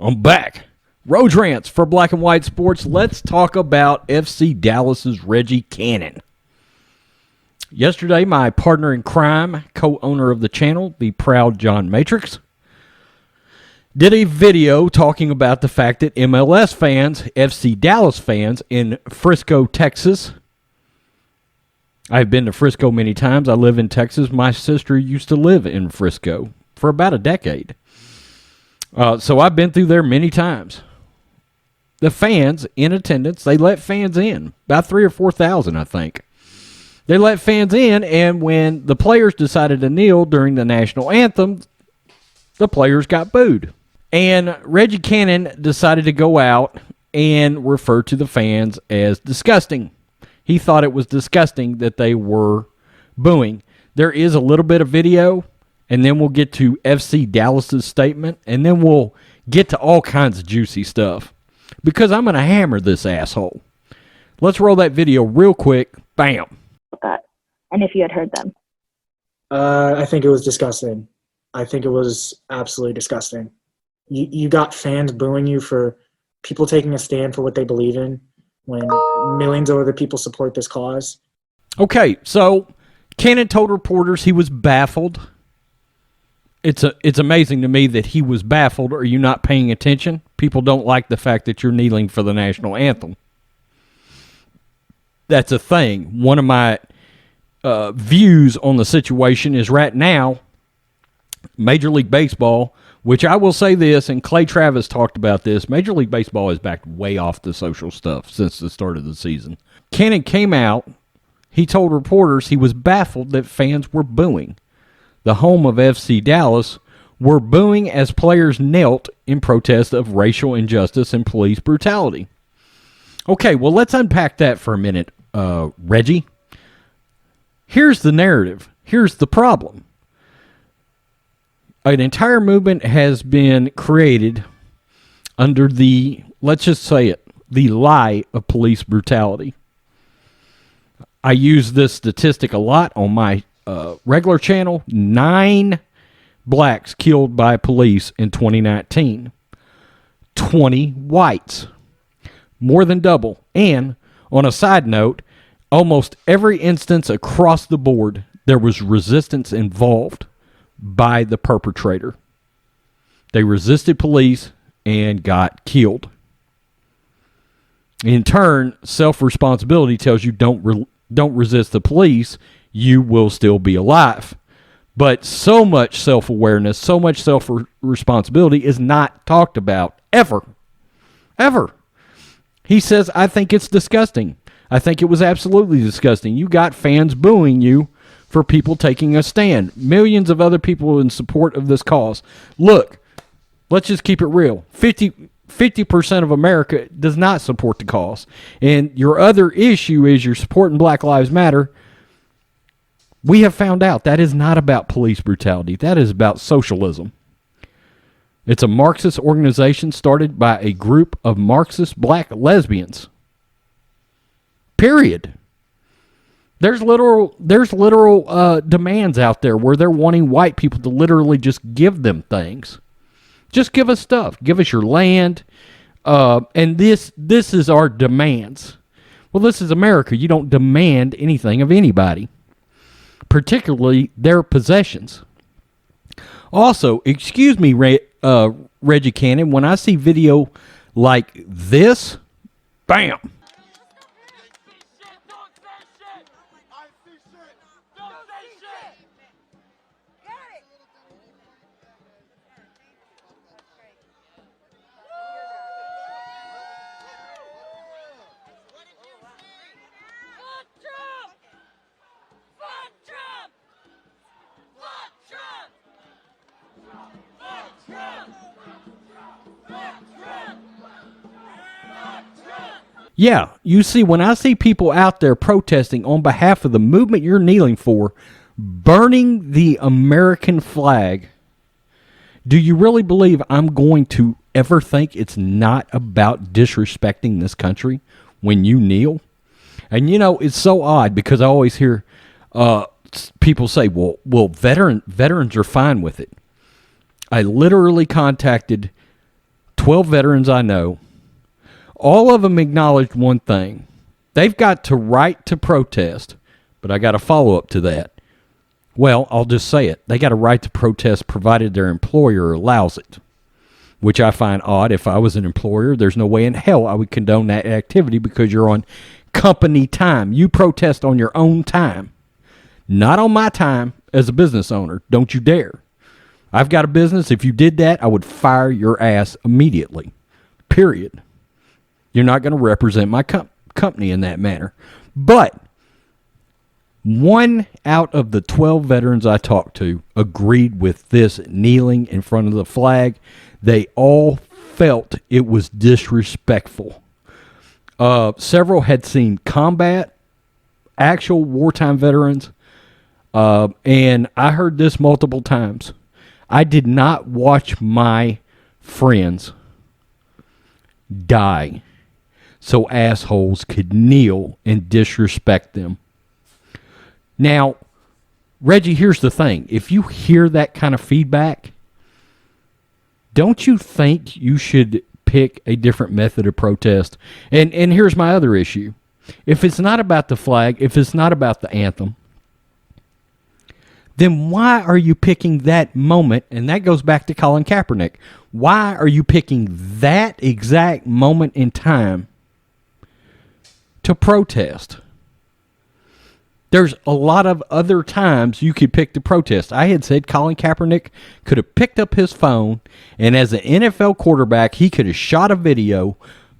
I'm back. Road Rants for Black and White Sports. Let's talk about FC Dallas's Reggie Cannon. Yesterday, my partner in crime, co-owner of the channel, the proud John Matrix, did a video talking about the fact that MLS fans, FC Dallas fans in Frisco, Texas. I've been to Frisco many times. I live in Texas. My sister used to live in Frisco for about a decade. So I've been through there many times. The fans in attendance, they let fans in. About 3,000 or 4,000, I think. They let fans in, and when the players decided to kneel during the national anthem, the players got booed. And Reggie Cannon decided to go out and refer to the fans as disgusting. He thought it was disgusting that they were booing. There is a little bit of video, and then we'll get to FC Dallas's statement, and then we'll get to all kinds of juicy stuff. Because I'm going to hammer this asshole. Let's roll that video real quick. Bam. And if you had heard them. I think it was disgusting. I think it was absolutely disgusting. You got fans booing you for people taking a stand for what they believe in when millions of other people support this cause. Okay, so Cannon told reporters he was baffled. It's amazing to me that he was baffled. Are you not paying attention? People don't like the fact that you're kneeling for the national anthem. That's a thing. One of my views on the situation is right now, Major League Baseball, which I will say this, and Clay Travis talked about this, Major League Baseball has backed way off the social stuff since the start of the season. Cannon came out. He told reporters he was baffled that fans were booing. The home of FC Dallas, were booing as players knelt in protest of racial injustice and police brutality. Okay, well, let's unpack that for a minute, Reggie. Here's the narrative. Here's the problem. An entire movement has been created under the, let's just say it, the lie of police brutality. I use this statistic a lot on my regular channel. 9 blacks killed by police in 2019. 20 whites. More than double. And, on a side note, almost every instance across the board, there was resistance involved by the perpetrator. They resisted police and got killed. In turn, self-responsibility tells you don't resist the police, you will still be alive. But so much self-awareness, so much self-responsibility is not talked about ever. Ever. He says, I think it's disgusting. I think it was absolutely disgusting. You got fans booing you for people taking a stand. Millions of other people in support of this cause. Look, let's just keep it real. 50% of America does not support the cause. And your other issue is you're supporting Black Lives Matter. We have found out that is not about police brutality. That is about socialism. It's a Marxist organization started by a group of Marxist black lesbians. Period. There's literal demands out there where they're wanting white people to literally just give them things. Just give us stuff. Give us your land. And this is our demands. Well, this is America. You don't demand anything of anybody, particularly their possessions. Also, excuse me, Reggie Cannon, when I see video like this, bam. Yeah, you see, when I see people out there protesting on behalf of the movement you're kneeling for, burning the American flag, do you really believe I'm going to ever think it's not about disrespecting this country when you kneel? And, you know, it's so odd because I always hear people say, well, veterans are fine with it. I literally contacted 12 veterans I know, all of them acknowledged one thing. They've got the right to protest, but I got a follow-up to that. Well, I'll just say it. They got a right to protest provided their employer allows it, which I find odd. If I was an employer, there's no way in hell I would condone that activity because you're on company time. You protest on your own time, not on my time as a business owner. Don't you dare. I've got a business. If you did that, I would fire your ass immediately. Period. You're not going to represent my company in that manner. But 1 out of the 12 veterans I talked to agreed with this kneeling in front of the flag. They all felt it was disrespectful. Several had seen combat, actual wartime veterans, and I heard this multiple times. I did not watch my friends die so assholes could kneel and disrespect them. Now, Reggie, here's the thing. If you hear that kind of feedback, don't you think you should pick a different method of protest? And here's my other issue. If it's not about the flag, if it's not about the anthem, then why are you picking that moment? And that goes back to Colin Kaepernick. Why are you picking that exact moment in time to protest? There's a lot of other times you could pick to protest. I had said Colin Kaepernick could have picked up his phone, and as an NFL quarterback, he could have shot a video,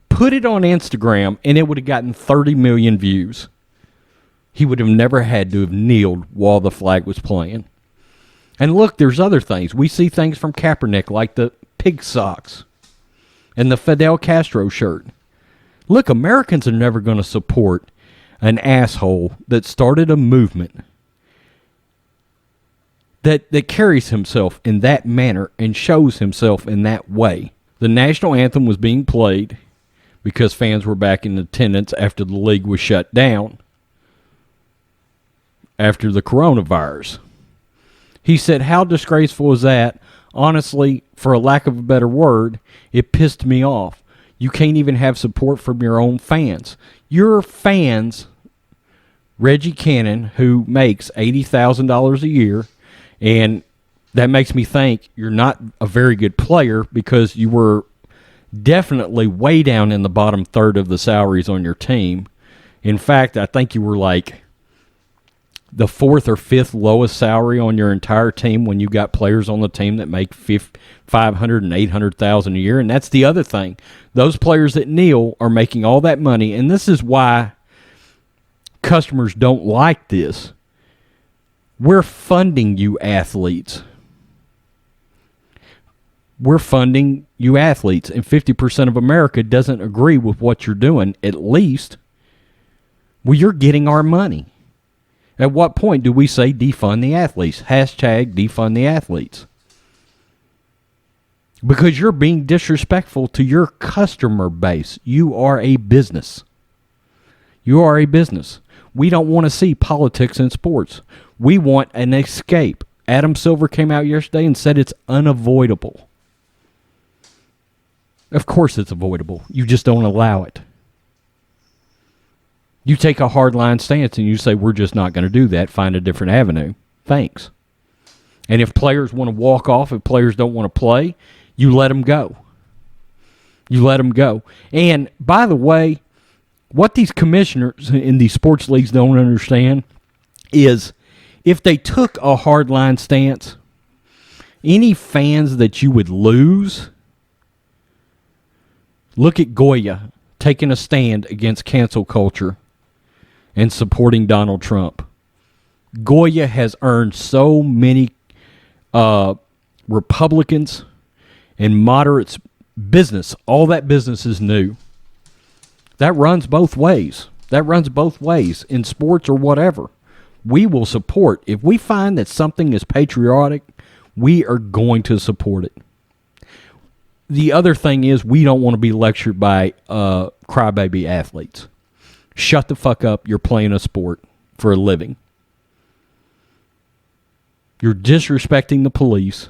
put it on Instagram, and it would have gotten 30 million views. He would have never had to have kneeled while the flag was playing. And look, there's other things. We see things from Kaepernick like the pig socks and the Fidel Castro shirt. Look, Americans are never going to support an asshole that started a movement that carries himself in that manner and shows himself in that way. The national anthem was being played because fans were back in attendance after the league was shut down after the coronavirus. He said, how disgraceful is that? Honestly, for a lack of a better word, it pissed me off. You can't even have support from your own fans. Your fans, Reggie Cannon, who makes $80,000 a year, and that makes me think you're not a very good player because you were definitely way down in the bottom third of the salaries on your team. In fact, I think you were like the 4th or 5th lowest salary on your entire team when you got players on the team that make $500,000 and $800,000 a year. And that's the other thing. Those players that kneel are making all that money, and this is why customers don't like this. We're funding you athletes. We're funding you athletes, and 50% of America doesn't agree with what you're doing, at least. Well, you're getting our money. At what point do we say defund the athletes? Hashtag defund the athletes. Because you're being disrespectful to your customer base. You are a business. You are a business. We don't want to see politics in sports. We want an escape. Adam Silver came out yesterday and said it's unavoidable. Of course it's avoidable. You just don't allow it. You take a hardline stance and you say, we're just not going to do that. Find a different avenue. Thanks. And if players want to walk off, if players don't want to play, you let them go. You let them go. And by the way, what these commissioners in these sports leagues don't understand is if they took a hardline stance, any fans that you would lose, look at Goya taking a stand against cancel culture and supporting Donald Trump. Goya has earned so many Republicans and moderates business. All that business is new. That runs both ways. That runs both ways in sports or whatever. We will support. If we find that something is patriotic, we are going to support it. The other thing is we don't want to be lectured by crybaby athletes. Shut the fuck up. You're playing a sport for a living. You're disrespecting the police,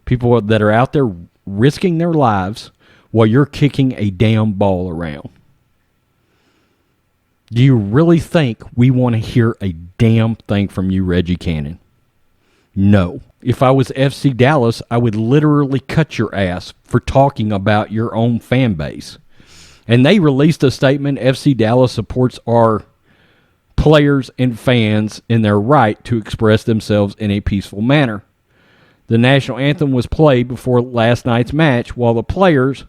people that are out there risking their lives, while you're kicking a damn ball around. Do you really think we want to hear a damn thing from you, Reggie Cannon? No. If I was FC Dallas, I would literally cut your ass for talking about your own fan base. And they released a statement. FC Dallas supports our players and fans in their right to express themselves in a peaceful manner. The national anthem was played before last night's match while the players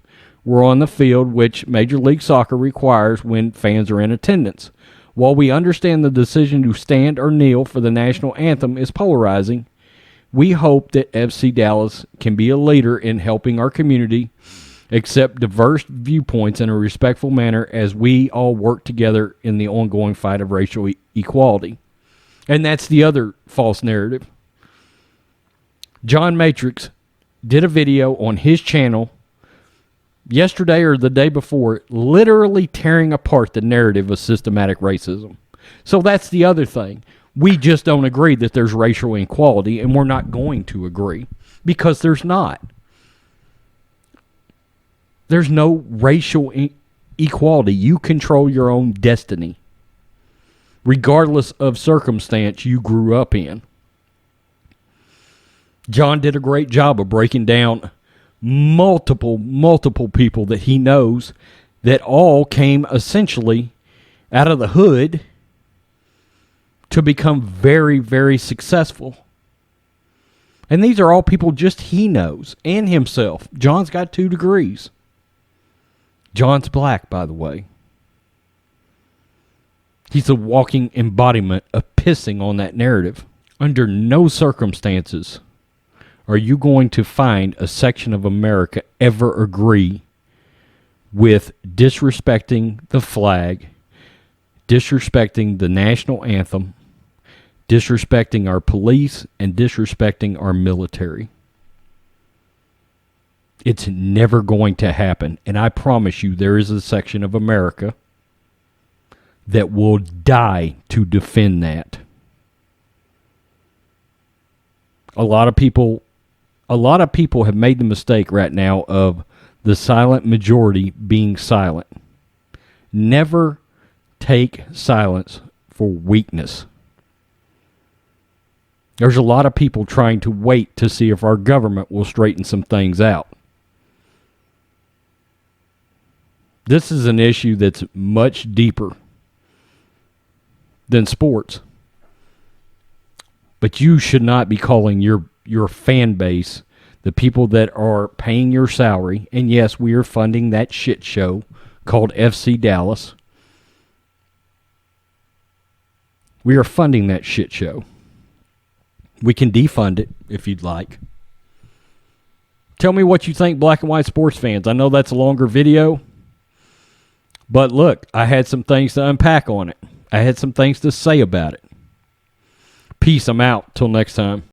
were on the field, which Major League Soccer requires when fans are in attendance. While we understand the decision to stand or kneel for the national anthem is polarizing, we hope that FC Dallas can be a leader in helping our community accept diverse viewpoints in a respectful manner as we all work together in the ongoing fight of racial equality. And that's the other false narrative. John Matrix did a video on his channel yesterday or the day before, literally tearing apart the narrative of systematic racism. So that's the other thing. We just don't agree that there's racial inequality, and we're not going to agree because there's not. There's no racial equality. You control your own destiny, regardless of circumstance you grew up in. John did a great job of breaking down multiple people that he knows that all came essentially out of the hood to become very, very successful. And these are all people just he knows and himself. John's got 2 degrees. John's black, by the way. He's a walking embodiment of pissing on that narrative. Under no circumstances are you going to find a section of America ever agree with disrespecting the flag, disrespecting the national anthem, disrespecting our police, and disrespecting our military. It's never going to happen. And I promise you, there is a section of America that will die to defend that. A lot of people have made the mistake right now of the silent majority being silent. Never take silence for weakness. There's a lot of people trying to wait to see if our government will straighten some things out. This is an issue that's much deeper than sports. But you should not be calling your fan base, the people that are paying your salary, and yes, we are funding that shit show called FC Dallas. We are funding that shit show. We can defund it if you'd like. Tell me what you think, black and white sports fans. I know that's a longer video, but look, I had some things to unpack on it. I had some things to say about it. Peace. I'm out. Till next time.